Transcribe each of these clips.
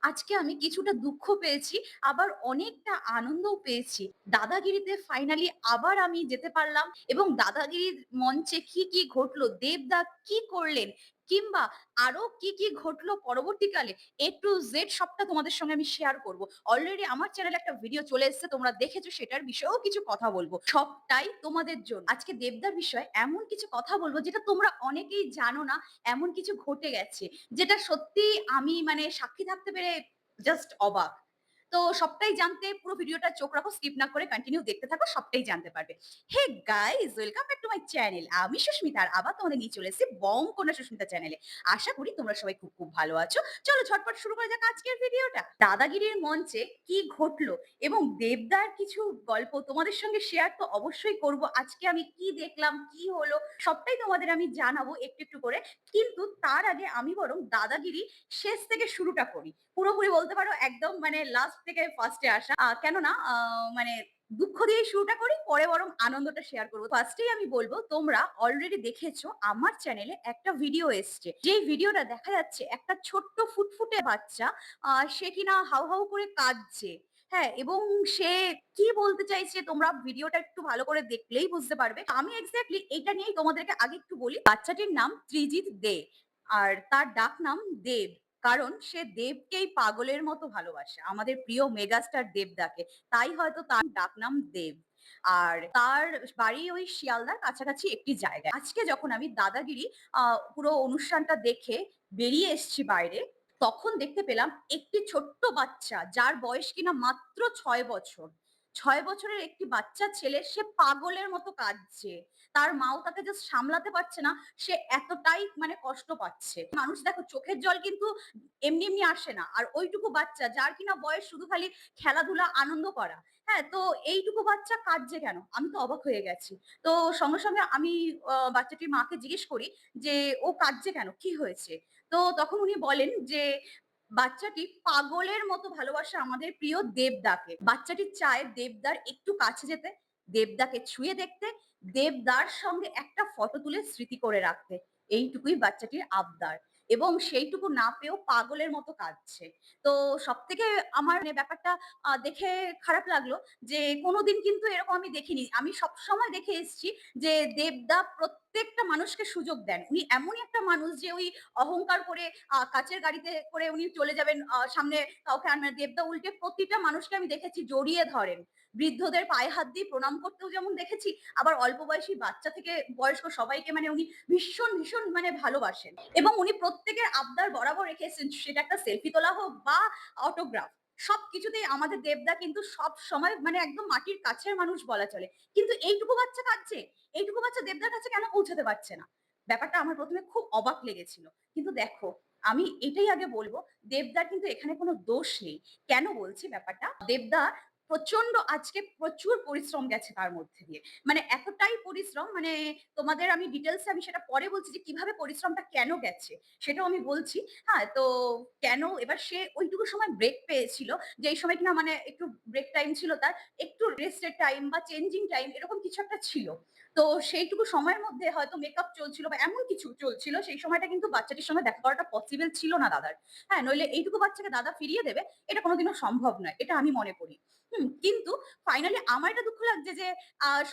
আজকে আমি কিছুটা দুঃখ পেয়েছি, আবার অনেকটা আনন্দও পেয়েছি। দাদাগিরিতে ফাইনালি আবার আমি যেতে পারলাম এবং দাদাগিরির মঞ্চে কি ঘটলো, দেবদা কি করলেন, কিংবা আরো কি ঘটলো পরবর্তীকালে A to Z সবটা তোমাদের সঙ্গে আমি শেয়ার করব। অলরেডি আমার চ্যানেলে একটা ভিডিও চলে এসেছে, তোমরা দেখেছো, সেটার বিষয়েও কিছু কথা বলব। সবটাই তোমাদের জন্য। আজকে দেবদার বিষয়ে এমন কিছু কথা বলব যেটা তোমরা অনেকেই জানো না, এমন কিছু ঘটে গেছে। যেটা সত্যিই আমি মানে সাক্ষী থাকতে পেরে জাস্ট অবাক। তো সবটাই জানতে পুরো ভিডিওটা চোখ রাখো, স্কিপ না করে কন্টিনিউ দেখতে থাকো, সবটাই জানতে পারবে। Hey guys, welcome back to my channel. আমি সুস্মিতা আর আবার তোমাদের নিয়ে চলে এসেছি বংকন্যা সুস্মিতা চ্যানেলে। আশা করি তোমরা সবাই খুব ভালো আছো। চলো ঝটপট শুরু করা যাক আজকের ভিডিওটা। দাদাগিরির মঞ্চে কি ঘটলো এবং দেবদার কিছু গল্প তোমাদের সঙ্গে শেয়ার তো অবশ্যই করব। আজকে আমি কি দেখলাম, কি হলো, সবটাই তোমাদের আমি জানাবো একটু করে। কিন্তু তার আগে আমি বরং দাদাগিরি শেষ থেকে শুরুটা করি। পুরোপুরি বলতে পারো একদম মানে লাস্ট থেকে ফার্স্টে আসা। কেননা মানে দুঃখ দিয়েই শুরুটা করি, পরে বরং আনন্দটা শেয়ার করব। ফার্স্টেই আমি বলব, তোমরা অলরেডি দেখেছো আমার চ্যানেলে একটা ভিডিও এসছে। যেই ভিডিওটা দেখা যাচ্ছে একটা ছোট্ট ফুটফুটে বাচ্চা, সে কিনা হাউ করে কাঁদছে। হ্যাঁ, এবং সে কি বলতে চাইছে তোমরা ভিডিওটা একটু ভালো করে দেখলেই বুঝতে পারবে। আমি এক্সাক্টলি এইটা নিয়েই তোমাদেরকে আগে একটু বলি। বাচ্চাটির নাম ত্রিজিৎ দে, আর তার ডাক নাম দেব। কারণ সে দেবকেই পাগলের মতো ভালোবাসে, আমাদের প্রিয় মেগাস্টার দেবদাকে। তাই হয়তো তার ডাকনাম দেব। আর তার বাড়ি ওই শিয়ালদার কাছাকাছি একটি জায়গায়। আজকে যখন আমি দাদাগিরি পুরো অনুষ্ঠানটা দেখে বেরিয়ে এসছি বাইরে, তখন দেখতে পেলাম একটি ছোট্ট বাচ্চা, যার বয়স কিনা মাত্র ৬ বছর। ৬ বছরের একটি বাচ্চা ছেলে, সে পাগলের মতো কাঁদছে। তার মাও তাকে জাস্ট সামলাতে পারছে না। সে এতটাই মানে কষ্ট পাচ্ছে। মানুষ দেখো, চোখের জল কিন্তু এমনি আসে না। আর ওইটুকু বাচ্চা, যার কিনা বয়স শুধু খালি খেলাধুলা, আনন্দ করা। হ্যাঁ, তো এইটুকু বাচ্চা কাঁদছে কেন? আমি তো অবাক হয়ে গেছি। তো সঙ্গে আমি বাচ্চাটির মাকে জিজ্ঞেস করি যে, "ও কাঁদছে কেন? কি হয়েছে?" তো তখন উনি বলেন যে, বাচ্চাটি পাগলের মতো ভালোবাসে আমাদের প্রিয় দেবদাকে। বাচ্চাটি চায় দেবদার একটু কাছে যেতে, দেবদাকে ছুঁয়ে দেখতে, দেবদার সঙ্গে একটা ফটো তুলে স্মৃতি করে রাখতে। এইটুকুই বাচ্চাটির আবদার। এবং সেইটুকু না পেয়েও পাগলের মতো কাঁদছে। তো সবথেকে আমার মানে ব্যাপারটা দেখে খারাপ লাগলো যে কোনদিন কিন্তু এরকম আমি দেখিনি। আমি সবসময় দেখে এসছি যে দেবদা প্রত্যেকটা মানুষকে সুযোগ দেন। উনি এমনই একটা মানুষ যে ওই অহংকার করে কাচের গাড়িতে করে উনি চলে যাবেন, সামনে কাউকে আনবেন না। দেবদা উল্টে প্রতিটা মানুষকে আমি দেখেছি জড়িয়ে ধরেন। বৃদ্ধদের পায়ে হাত দিয়ে প্রণাম করতেও যেমন দেখেছি, আবার অল্প বয়সী বাচ্চা থেকে বয়স্ক সবাইকে মানে উনি ভীষণ মানে ভালোবাসেন। এবং উনি প্রত্যেকের আবদার বরাবর রেখে এসেছেন, সেটা একটা সেলফি তোলা হোক বা অটোগ্রাফ। সবকিছুতেই আমাদের দেবদা কিন্তু সবসময় মানে একদম মাটির কাছের মানুষ বলা চলে। কিন্তু এইটুকু বাচ্চা কাঁদছে, এইটুকু বাচ্চা দেবদার কাছে কেন পৌঁছাতে পারছে না? ব্যাপারটা আমার ১ম এ খুব অবাক লেগেছিল। কিন্তু দেখো, আমি এটাই আগে বলব, দেবদার কিন্তু এখানে কোনো দোষ নেই। কেন বলছি ব্যাপারটা? দেবদা প্রচন্ড আজকে প্রচুর পরিশ্রম গেছে তার মধ্যে দিয়ে। মানে এতটাই পরিশ্রম, মানে তোমাদের আমি ডিটেইলস এ আমি সেটা পরে বলছি যে কিভাবে পরিশ্রমটা কেন গেছে, সেটাও আমি বলছি। হ্যাঁ, তো কেন এবার সে ওইটুকু সময় ব্রেক পেয়েছিল, যেই সময় কিনা মানে একটু ব্রেক টাইম ছিল তার, একটু রেস্টের টাইম বা চেঞ্জিং টাইম এরকম কিছু একটা ছিল। তো সেইটুকু সময়ের মধ্যে হয়তো মেকআপ চলছিল বা এমন কিছু চলছিল, সেই সময়টা কিন্তু বাচ্চাটির সঙ্গে দেখা করাটা পসিবল ছিল না দাদার। হ্যাঁ, নইলে এইটুকু বাচ্চাকে দাদা ফিরিয়ে দেবে, এটা কোনোদিনও সম্ভব নয়। এটা আমি মনে করি। কিন্তু ফাইনালি আমার এটা দুঃখ লাগছে যে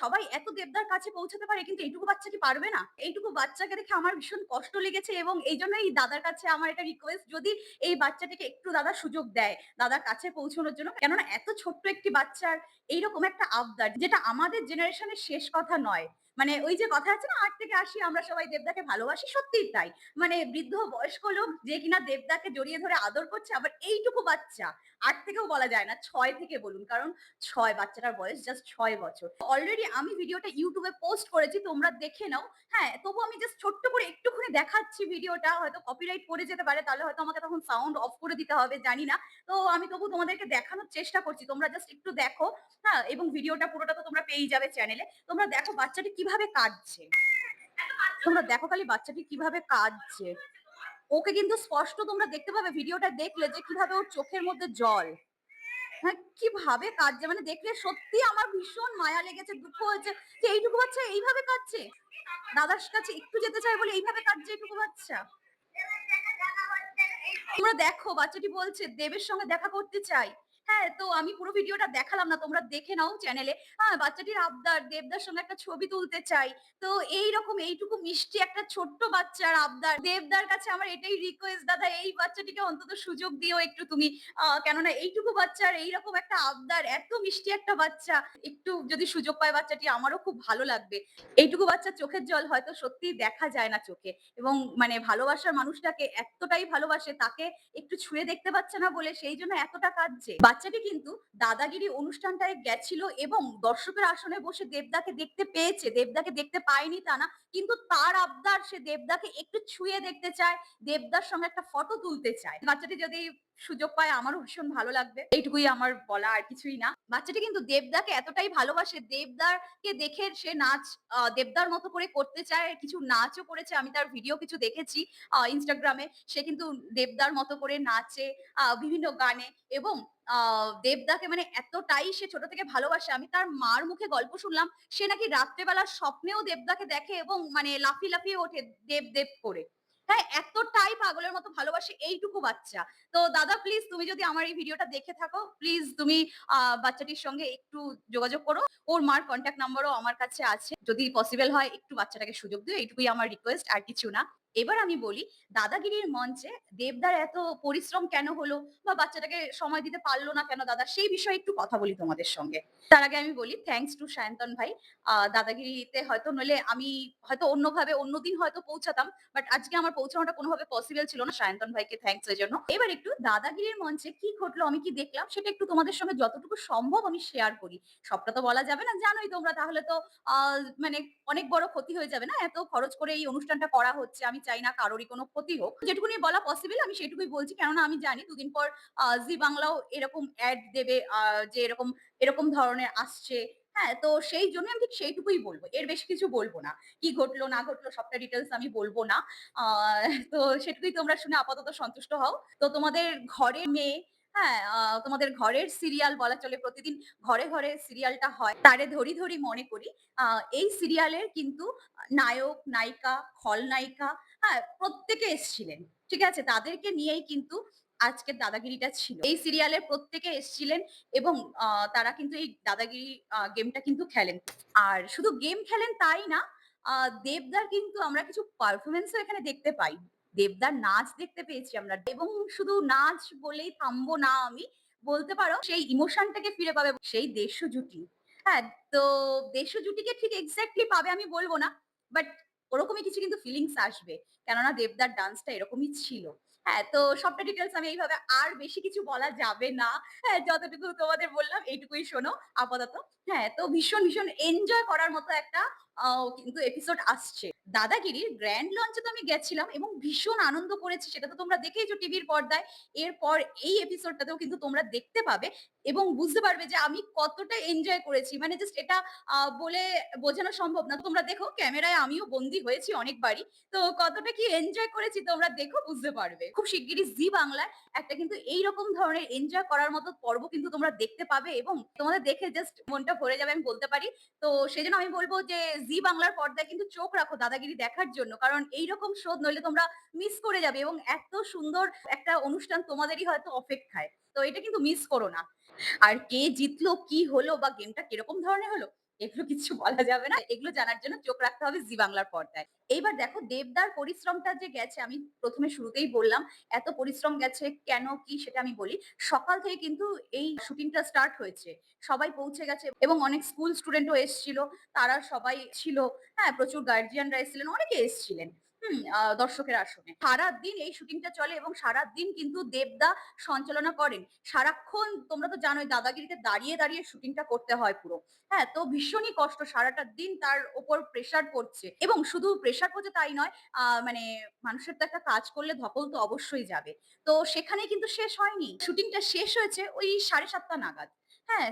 সবাই এত দেবদার কাছে পৌঁছাতে পারে, কিন্তু এইটুকু বাচ্চা কি পারবে না? এইটুকু বাচ্চাকে দেখে আমার ভীষণ কষ্ট লেগেছে এবং এইজন্যই দাদার কাছে আমার এটা রিকোয়েস্ট, যদি এই বাচ্চাটিকে একটু দাদা সুযোগ দেয় দাদার কাছে পৌঁছানোর জন্য। কেননা এত ছোট্ট একটি বাচ্চার এইরকম একটা আবদার, যেটা আমাদের জেনারেশনের শেষ কথা নয়। মানে ওই যে কথা আছে না, ৮ থেকে ৮০ আমরা সবাই দেবদাকে ভালোবাসি। সত্যিই তাই। মানে বৃদ্ধ বয়স্ক লোক যে কিনা দেবদাকে জড়িয়ে ধরে আদর করছে, আবার এইটুকু বাচ্চা, ৮ থেকেও বলা যায় না, ৬ থেকে বলুন। কারণ ৬, বাচ্চাটার বয়স জাস্ট ৬ বছর। অলরেডি আমি ভিডিওটা YouTube এ পোস্ট করেছি, তোমরা দেখে নাও। হ্যাঁ, তবু আমি জাস্ট ছোট্ট করে একটুখানি দেখাচ্ছি ভিডিওটা। হয়তো কপিরাইট পড়ে যেতে পারে, তাহলে হয়তো আমাকে তখন সাউন্ড অফ করে দিতে হবে, জানি না। তো আমি তবু তোমাদেরকে দেখানোর চেষ্টা করছি। তোমরা জাস্ট একটু দেখো, হ্যাঁ? এবং ভিডিওটা পুরোটা তো তোমরা পেয়েই যাবে চ্যানেলে। তোমরা দেখো বাচ্চাটি কিভাবে কাঁদছে। তোমরা দেখো খালি বাচ্চাটি কিভাবে কাঁদছে। ওকে কিন্তু স্পষ্ট তোমরা দেখতে পাবে ভিডিওটা দেখলে যে কিভাবে ওর চোখের মধ্যে জল। হ্যাঁ, কিভাবে কাঁদছে মানে দেখলে সত্যিই আমার ভীষণ মায়া লেগেছে, দুঃখ হয়েছে যে এইটুকু বাচ্চা এইভাবে কাঁদছে। দাদার কাছে একটু যেতে চায় বলে এইভাবে কাঁদছে এইটুকু বাচ্চা। তোমরা দেখো বাচ্চাটি বলছে দেবের সঙ্গে দেখা করতে চাই। হ্যাঁ, তো আমি পুরো ভিডিওটা দেখালাম না। তোমরা দেখে নাও চ্যানেলে। বাচ্চাটির আবদার দেবদার সঙ্গে একটা ছবি তুলতে চাই। তো এইরকম এইটুকু মিষ্টি একটা ছোট্ট বাচ্চার আবদার। দেবদার কাছে আমার এটাই রিকোয়েস্ট দাদা এই বাচ্চাটিকে অন্তত সুযোগ দিও একটু তুমি। কেননা এইটুকু বাচ্চার এইরকম একটা আবদার, এত মিষ্টি একটা বাচ্চা। একটু যদি সুযোগ পায় বাচ্চাটি আমারও খুব ভালো লাগবে। এইটুকু বাচ্চার চোখের জল হয়তো সত্যিই দেখা যায় না চোখে। এবং মানে ভালোবাসার মানুষটাকে এতটাই ভালোবাসে তাকে একটু ছুঁয়ে দেখতে পাচ্ছে না বলে সেইজন্য এতটা কাঁদছে। বাচ্চাটি কিন্তু দাদাগিরি অনুষ্ঠানটায় গেছিল এবং দর্শকের আসনে বসে দেবদাকে দেখতে পেয়েছে। দেবদাকে দেখতে পায়নি তা না। কিন্তু তার আবদার সে দেবদাকে একটু ছুঁয়ে দেখতে চায়, দেবদার সঙ্গে একটা ফটো তুলতে চায়। বাচ্চাটি যদি সুযোগ পায় আমারও ভীষণ ভালো লাগবে। এইটুকুই আমার বলা আর কিছুই না। বাচ্চাটি কিন্তু দেবদাকে এতটাই ভালোবাসে, দেবদারকে দেখে সে নাচ দেবদার মতো করে করতে চায়। কিছু নাচও করেছে। আমি তার ভিডিও কিছু দেখেছি Instagram এ। সে কিন্তু দেবদার মতো করে নাচে বিভিন্ন গানে এবং আ দেবদাকে মানে এতটাই সে ছোট থেকে ভালোবাসে। আমি তার মার মুখে গল্প শুনলাম, সে নাকি রাত্রে বেলা স্বপ্নেও দেবদাকে দেখে এবং মানে লাফিয়ে, লাফিয়ে ওঠে দেব, দেব করে। হ্যাঁ, এতটাই পাগলের মতো ভালোবাসে এইটুকু বাচ্চা। তো দাদা প্লিজ তুমি যদি আমার এই ভিডিওটা দেখে থাকো, প্লিজ তুমি বাচ্চাটির সঙ্গে একটু যোগাযোগ করো। ওর মার কনট্যাক্ট নাম্বারও আমার কাছে আছে। যদি পসিবল হয় একটু বাচ্চাটাকে সুযোগ দিও। এইটুকুই আমার রিকোয়েস্ট আর কিছু না। এবার আমি বলি দাদাগিরির মঞ্চে দেবদার এত পরিশ্রম কেন হলো বা বাচ্চাটাকে সময় দিতে পারল না কেন দাদা সেই বিষয়ে একটু কথা বলি তোমাদের সঙ্গে। তার আগে আমি বলি থ্যাংকস টু সায়ন্তন ভাই। দাদাগিরিতে হয়তো নইলে আমি হয়তো অন্যভাবে অন্যদিন হয়তো পৌঁছাতাম। বাট আজকে আমার পৌঁছানোটা কোনোভাবে পসিবল ছিল না। সায়ন্তন ভাইকে থ্যাংকস এজন্য। এবার একটু দাদাগিরির মঞ্চে কি ঘটলো, আমি কি দেখলাম সেটা একটু তোমাদের সঙ্গে যতটুকু সম্ভব আমি শেয়ার করি। সবটা তো বলা যাবে না, জানোই তোমরা তাহলে তো আ মানে অনেক বড় ক্ষতি হয়ে যাবে না? এত খরচ করে এই অনুষ্ঠানটা করা হচ্ছে। আমি চাই না কারোরই কোনো ক্ষতি হোক। যেটুকুনি বলা পসিবল আমি সেটুকুই বলছি। কেননা আমি জানি দুদিন পর জি বাংলাও এরকম এড দেবে যে এরকম, এরকম ধরনের আসছে। হ্যাঁ? তো সেইজন্য আমি ঠিক সেইটুকুই বলব। এর বেশি কিছু বলব না। কি ঘটলো না ঘটলো সবটা ডিটেইলস আমি বলব না। আ তো সেটুকুই তোমরা শুনে আপাতত সন্তুষ্ট হও। তো তোমাদের ঘরের মেয়ে, হ্যাঁ? তোমাদের ঘরের সিরিয়াল বলা চলে প্রতিদিন ঘরে, ঘরে সিরিয়ালটা হয়। তারে ধরি, ধরি মনে করি। আ এই সিরিয়ালের কিন্তু নায়ক, নায়িকা, খলনায়িকা, হ্যাঁ? প্রত্যেকে এসছিলেন। ঠিক আছে? তাদেরকে নিয়েই কিন্তু আজকের দাদাগিরিটা ছিল। এই সিরিয়ালের প্রত্যেকে এসছিলেন এবং আ তারা কিন্তু এই দাদাগিরি গেমটা কিন্তু খেলেন। আর শুধু গেম খেলেন তাই না, আ দেবদার কিন্তু আমরা কিছু পারফরম্যান্স ও এখানে দেখতে পাই। দেবদার নাচ দেখতে পেয়েছি আমরা এবং শুধু নাচ বলেই থামবো না আমি। বলতে পারো সেই ইমোশনটাকে ফিরে পাবে সেই দেশ্য জুটি। হ্যাঁ, তো দেশ্য জুটিকে ঠিক এক্সাক্টলি পাবে আমি বলব না। বাট ওরকমই কিছু কিন্তু ফিলিংস আসবে। কেননা দেবদার ডান্সটা এরকমই ছিল। হ্যাঁ, তো সবটা ডিটেইলস আমি এইভাবে আর বেশি কিছু বলা যাবে না। হ্যাঁ, যতটুকু তোমাদের বললাম এইটুকুই শোনো আপাতত। হ্যাঁ, তো ভীষণ, ভীষণ এনজয় করার মতো একটা কিন্তু এপিসোড আসছে। দাদাগিরির গ্র্যান্ড লঞ্চে তো আমি গেছিলাম এবং ভীষণ আনন্দ করেছি সেটা তো তোমরা দেখেইছো টিভির পর্দায়। এরপর এই এপিসোডটাতেও কিন্তু তোমরা দেখতে পাবে এবং বুঝতে পারবে যে আমি কতটা এনজয় করেছি। মানে জাস্ট এটা বলে বোঝানো সম্ভব না। তোমরা দেখো ক্যামেরায় আমিও বন্দী হয়েছি অনেকবারই। তো কতটা কি এনজয় করেছি তোমরা দেখো বুঝতে পারবে। খুব শিগগিরই জি বাংলায় একটা কিন্তু এইরকম ধরনের এনজয় করার মতো পর্ব কিন্তু তোমরা দেখতে পাবে এবং তোমাদের দেখে জাস্ট মনটা ভরে যাবে আমি বলতে পারি। তো সেজন্য আমি বলব যে জি বাংলার পর্দায় কিন্তু চোখ রাখো দাদাগিরি দেখার জন্য। কারণ এইরকম শো নইলে তোমরা মিস করে যাবে এবং এত সুন্দর একটা অনুষ্ঠান তোমাদেরই হয়তো অপেক্ষায়। তো এটা কিন্তু মিস করো না। আর কে জিতলো, কি হলো বা গেমটা কিরকম ধরনের হলো, এগুলো কিচ্ছু বলা যাবে না। এগুলো জানার জন্য চোখ রাখতে হবে জি বাংলার পর্দায়। এইবার দেখো দেবদার পরিশ্রমটা যে গেছে আমি ১ম এ শুরুতেই বললাম, এত পরিশ্রম গেছে কেন কি সেটা আমি বলি। সকাল থেকে কিন্তু এই শুটিংটা স্টার্ট হয়েছে। সবাই পৌঁছে গেছে এবং অনেক স্কুল স্টুডেন্টও এসছিল। তারা সবাই ছিল। হ্যাঁ, প্রচুর গার্ডিয়ানরা এসছিলেন, অনেকে এসছিলেন। দর্শকের আসনে। সারাদিন এই শুটিংটা চলে এবং সারাদিন কিন্তু দেবদা সঞ্চালনা করেন। সারাক্ষণ তোমরা তো জানোই দাদাগিরিতে দাঁড়িয়ে, দাঁড়িয়ে শুটিংটা করতে হয় পুরো। হ্যাঁ? তো ভীষণই কষ্ট সারাটা দিন তার উপর প্রেশার পড়ছে এবং শুধু প্রেশার পড়ছে তাই নয়, মানে মানুষের তো একটা কাজ করলে ধকল তো অবশ্যই যাবে। তো সেখানেই কিন্তু শেষ হয়নি। শুটিংটা শেষ হয়েছে ওই ৭:৩০ নাগাদ। হ্যাঁ?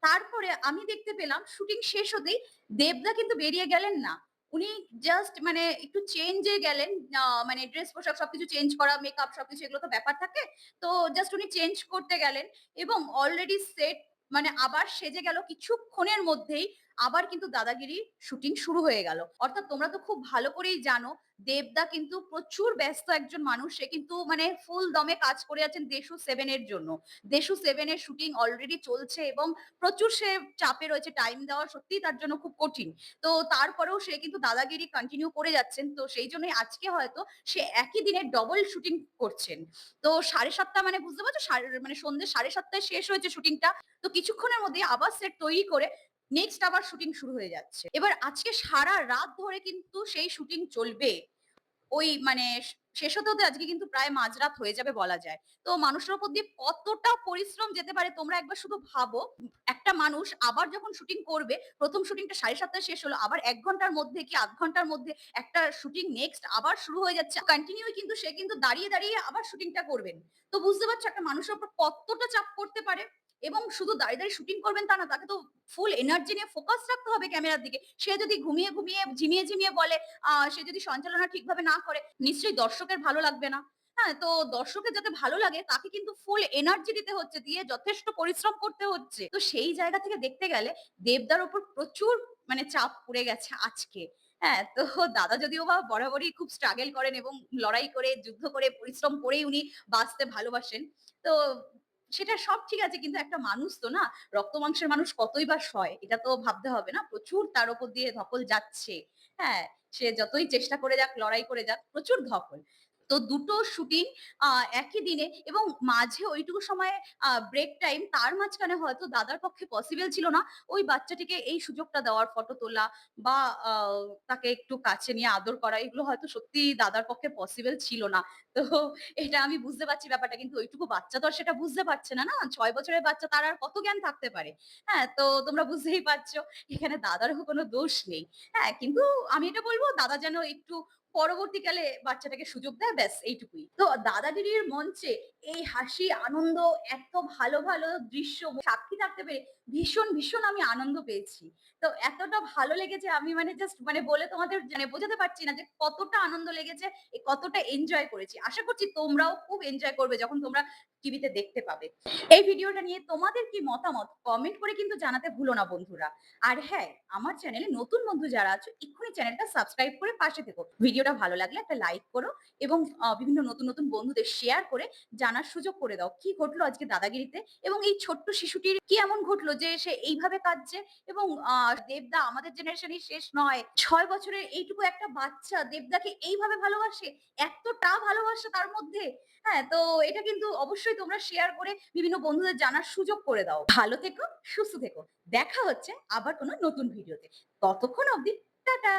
তারপরে আমি দেখতে পেলাম শুটিং শেষ হতেই দেবদা কিন্তু বেরিয়ে গেলেন না। উনি জাস্ট মানে একটু চেঞ্জ এ গেলেন। মানে ড্রেস পোশাক সবকিছু চেঞ্জ করা, মেকআপ সবকিছু এগুলো তো ব্যাপার থাকে। তো জাস্ট উনি চেঞ্জ করতে গেলেন এবং অলরেডি সেট মানে আবার সেজে গেল কিছুক্ষণের মধ্যেই। আবার কিন্তু দাদাগিরির শুটিং শুরু হয়ে গেল। অর্থাৎ তোমরা তো খুব ভালো করেই জানো দেবদা কিন্তু প্রচুর ব্যস্ত একজন মানুষ। সে কিন্তু মানে ফুল দমে কাজ করে যাচ্ছেন 'দেশু 7' এর জন্য। 'দেশু 7' এর শুটিং অলরেডি চলছে এবং প্রচুর সে চাপে রয়েছে। টাইম দেওয়া সত্যিই তার জন্য খুব কঠিন। তো তারপরেও সে কিন্তু দাদাগিরি কন্টিনিউ করে যাচ্ছেন। তো সেই জন্যই আজকে হয়তো সে একই দিনে ডবল শুটিং করছেন। তো 7:30 মানে বুঝতে পারছো মানে সন্ধ্যে 7:30 টায় শেষ হয়েছে শুটিংটা। তো কিছুক্ষণের মধ্যেই আবার সেট তৈরি করে নেক্সট আবার শুটিং শুরু হয়ে যাচ্ছে। এবার আজকে সারা রাত ধরে কিন্তু সেই শুটিং চলবে। ওই মানে শেষ হতে, হতে আজকে কিন্তু প্রায় মাঝরাত হয়ে যাবে বলা যায়। তো মানুষের উপর দিয়ে কতটা পরিশ্রম যেতে পারে তোমরা একবার শুধু ভাবো। একটা মানুষ আবার যখন শুটিং করবে, ১ম শুটিংটা 7:30 টায় শেষ হলো। আবার ১ ঘন্টার মধ্যে কি ০.৫ ঘন্টার মধ্যে একটা শুটিং নেক্সট আবার শুরু হয়ে যাচ্ছে। কন্টিনিউ কিন্তু সে কিন্তু দাঁড়িয়ে, দাঁড়িয়ে আবার শুটিংটা করবেন। তো বুঝতে পারছো একটা মানুষের উপর কতটা চাপ পড়তে পারে? এবং শুধু দাঁড়িয়ে, দাঁড়িয়ে শুটিং করবেন তা না। তাকে তো ফুল এনার্জি নিয়ে ফোকাস রাখতে হবে ক্যামেরার দিকে। সে যদি ঘুমিয়ে, ঘুমিয়ে, ঝিমিয়ে, ঝিমিয়ে বলে সে যদি সঞ্চালনা ঠিকভাবে না করে, নিশ্চয়ই দর্শকের ভালো লাগবে না। হ্যাঁ? তো দর্শকের যাতে ভালো লাগে তাকে কিন্তু ফুল এনার্জি দিতে হচ্ছে, দিয়ে যথেষ্ট পরিশ্রম করতে হচ্ছে। তো সেই জায়গা থেকে দেখতে গেলে দেবদার উপর প্রচুর মানে চাপ পড়ে গেছে আজকে। হ্যাঁ? তো দাদা যদিও বা বরাবরই খুব স্ট্রাগল করেন এবং লড়াই করে, যুদ্ধ করে, পরিশ্রম করেই উনি বাঁচতে ভালোবাসেন। তো সেটা সব ঠিক আছে কিন্তু একটা মানুষ তো না? রক্ত মাংসের মানুষ কতই বা সয়? এটা তো ভাবতে হবে না? প্রচুর তার উপর দিয়ে ধকল যাচ্ছে। হ্যাঁ? সে যতই চেষ্টা করে যাক, লড়াই করে যাক, প্রচুর ধকল। তো দুটো শুটিং আ একই দিনে এবং মাঝে ওইটুকু সময়ে ব্রেক টাইম তার মাঝখানে হয়তো দাদার পক্ষে পসিবল ছিল না ওই বাচ্চাটিকে এই সুযোগটা দেওয়ার ফটো তোলা বা আ তাকে একটু কাছে নিয়ে আদর করা এগুলো হয়তো সত্যিই দাদার পক্ষে পসিবল ছিল না। তো এটা আমি বুঝতে পারছি ব্যাপারটা। কিন্তু ওইটুকু বাচ্চা তো আর সেটা বুঝতে পারছে না, না? ৬ বছরের বাচ্চা তার আর কত জ্ঞান থাকতে পারে? হ্যাঁ? তো তোমরা বুঝতেই পারছো এখানে দাদারও কোনো দোষ নেই। হ্যাঁ, কিন্তু আমি এটা বলব দাদা যেন একটু পরবর্তীকালে বাচ্চাটাকে সুযোগ দেয় ব্যাস এইটুকুই। তো দাদাগিরির মঞ্চে এই হাসি, আনন্দ, এত ভালো, ভালো দৃশ্য সাক্ষী থাকতে পেরে ভীষণ, ভীষণ আমি আনন্দ পেয়েছি। তো এতটা ভালো লেগেছে আমি মানে জাস্ট মানে বলে তোমাদের মানে বোঝাতে পারছি না যে কতটা আনন্দ লেগেছে, কতটা এনজয় করেছি। আশা করছি তোমরাও খুব এনজয় করবে যখন তোমরা টিভিতে দেখতে পাবে। এই ভিডিওটা নিয়ে তোমাদের কি মতামত কমেন্ট করে কিন্তু জানাতে ভুলো না বন্ধুরা। আর হ্যাঁ, আমার চ্যানেলে নতুন বন্ধু যারা আছো এক্ষুনি চ্যানেলটা সাবস্ক্রাইব করে পাশে থেকো। ভিডিওটা ভালো লাগলে একটা লাইক করো এবং বিভিন্ন নতুন, নতুন বন্ধুদের শেয়ার করে জানার সুযোগ করে দাও। কি ঘটলো আজকে দাদাগিরিতে এবং এই ছোট্ট শিশুটির কি এমন ঘটলো যে সে এইভাবে কাঁদছে এবং দেবদা আমাদের জেনারেশনই শেষ নয়। ৬ বছরের এইটুকু একটা বাচ্চা দেবদাকে এইভাবে ভালোবাসে। এতটা ভালোবাসা তার মধ্যে। হ্যাঁ, তো এটা কিন্তু অবশ্যই তোমরা শেয়ার করে বিভিন্ন বন্ধুদের জানার সুযোগ করে দাও। ভালো থেকো, সুস্থ থেকো। দেখা হচ্ছে আবার কোনো নতুন ভিডিওতে। ততক্ষণ অবধি টাটা।